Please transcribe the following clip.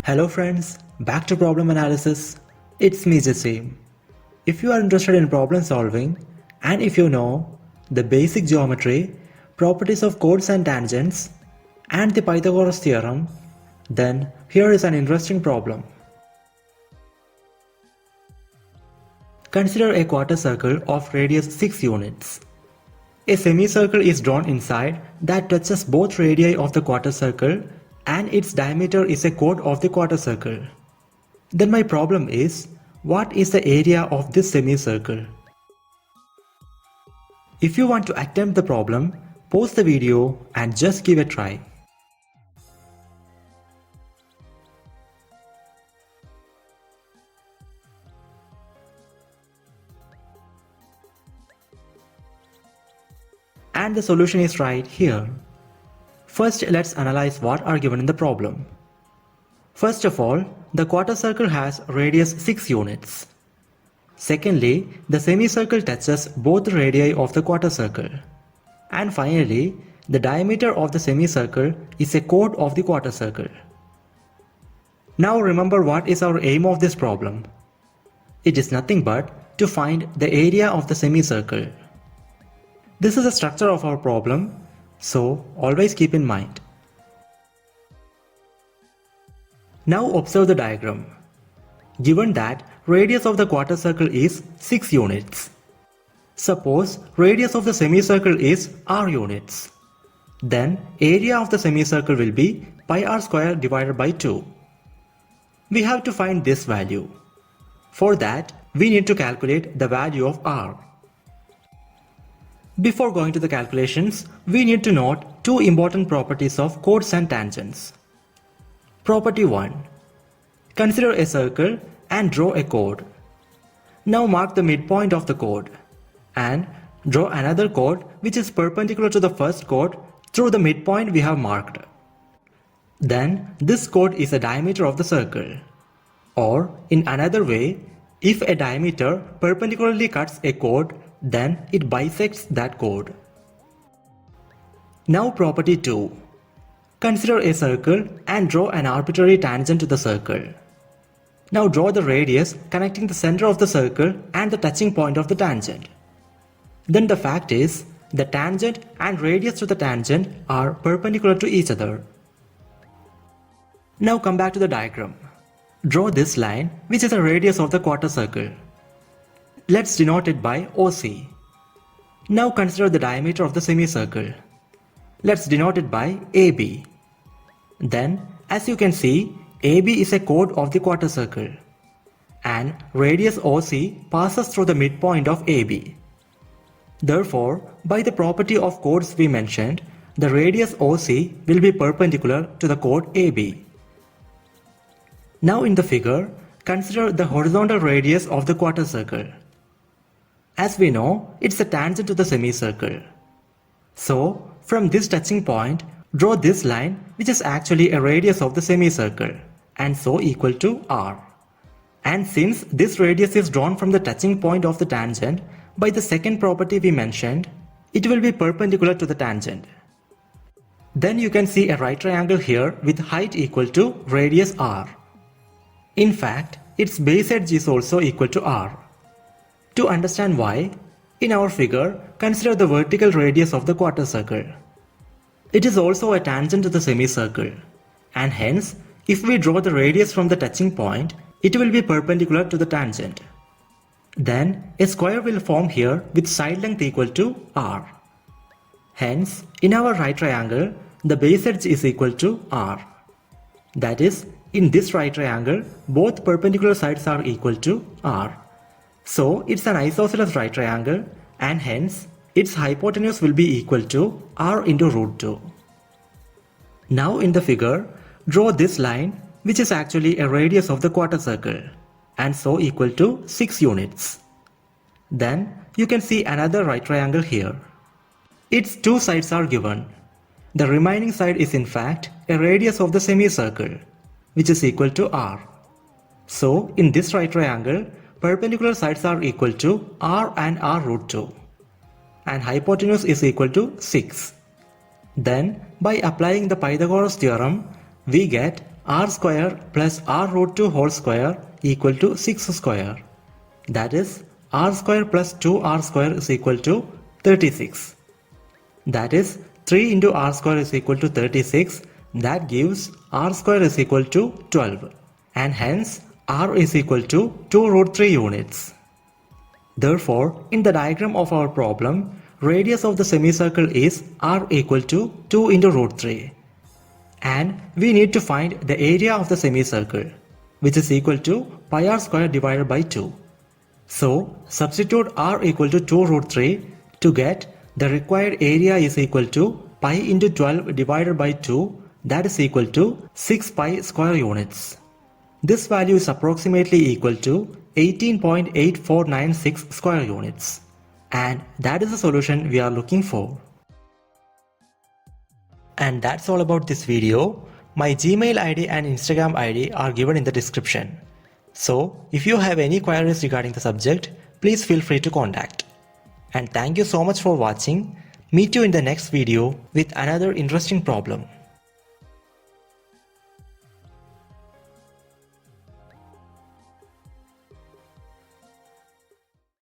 Hello friends, back to problem analysis. It's me Jasim. If you are interested in problem solving and if you know the basic geometry, properties of chords and tangents and the Pythagoras theorem, then here is an interesting problem. Consider a quarter circle of radius 6 units. A semicircle is drawn inside that touches both radii of the quarter circle and its diameter is a chord of the quarter circle. Then my problem is, what is the area of this semicircle? If you want to attempt the problem, pause the video and just give a try. And the solution is right here. First, let's analyze what are given in the problem. First of all, the quarter circle has radius 6 units. Secondly, the semicircle touches both the radii of the quarter circle. And finally, the diameter of the semicircle is a chord of the quarter circle. Now remember what is our aim of this problem. It is nothing but to find the area of the semicircle. This is the structure of our problem, so always keep in mind. Now observe the diagram. Given that radius of the quarter circle is 6 units. Suppose radius of the semicircle is r units. Then area of the semicircle will be pi r square divided by 2. We have to find this value. For that, we need to calculate the value of r. Before going to the calculations, we need to note two important properties of chords and tangents. Property 1. Consider a circle and draw a chord. Now mark the midpoint of the chord and draw another chord which is perpendicular to the first chord through the midpoint we have marked. Then this chord is the diameter of the circle. Or in another way, if a diameter perpendicularly cuts a chord, then it bisects that chord. Now property 2. Consider a circle and draw an arbitrary tangent to the circle. Now draw the radius connecting the center of the circle and the touching point of the tangent. Then the fact is, the tangent and radius to the tangent are perpendicular to each other. Now come back to the diagram. Draw this line which is the radius of the quarter circle. Let's denote it by OC. Now consider the diameter of the semicircle. Let's denote it by AB. Then, as you can see, AB is a chord of the quarter circle. And radius OC passes through the midpoint of AB. Therefore, by the property of chords we mentioned, the radius OC will be perpendicular to the chord AB. Now in the figure, consider the horizontal radius of the quarter circle. As we know, it's a tangent to the semicircle. So, from this touching point, draw this line which is actually a radius of the semicircle and so equal to r. And since this radius is drawn from the touching point of the tangent, by the second property we mentioned, it will be perpendicular to the tangent. Then you can see a right triangle here with height equal to radius r. In fact, its base edge is also equal to r. To understand why, in our figure, consider the vertical radius of the quarter circle. It is also a tangent to the semicircle, and hence, if we draw the radius from the touching point, it will be perpendicular to the tangent. Then, a square will form here with side length equal to r. Hence, in our right triangle, the base edge is equal to r. That is, in this right triangle, both perpendicular sides are equal to r. So, it's an isosceles right triangle and hence, its hypotenuse will be equal to r into root 2. Now in the figure, draw this line which is actually a radius of the quarter circle and so equal to 6 units. Then, you can see another right triangle here. Its two sides are given. The remaining side is in fact a radius of the semicircle which is equal to r. So, in this right triangle, perpendicular sides are equal to r and r root 2 and hypotenuse is equal to 6. Then by applying the Pythagoras theorem, we get r square plus r root 2 whole square equal to 6 square. That is r square plus 2r square is equal to 36. That is 3 into r square is equal to 36. That gives r square is equal to 12. And hence r is equal to 2 root 3 units. Therefore, in the diagram of our problem, radius of the semicircle is r equal to 2 into root 3. And we need to find the area of the semicircle, which is equal to pi r square divided by 2. So, substitute r equal to 2 root 3 to get the required area is equal to pi into 12 divided by 2, that is equal to 6 pi square units. This value is approximately equal to 18.8496 square units. And that is the solution we are looking for. And that's all about this video. My Gmail ID and Instagram ID are given in the description. So, if you have any queries regarding the subject, please feel free to contact. And thank you so much for watching. Meet you in the next video with another interesting problem.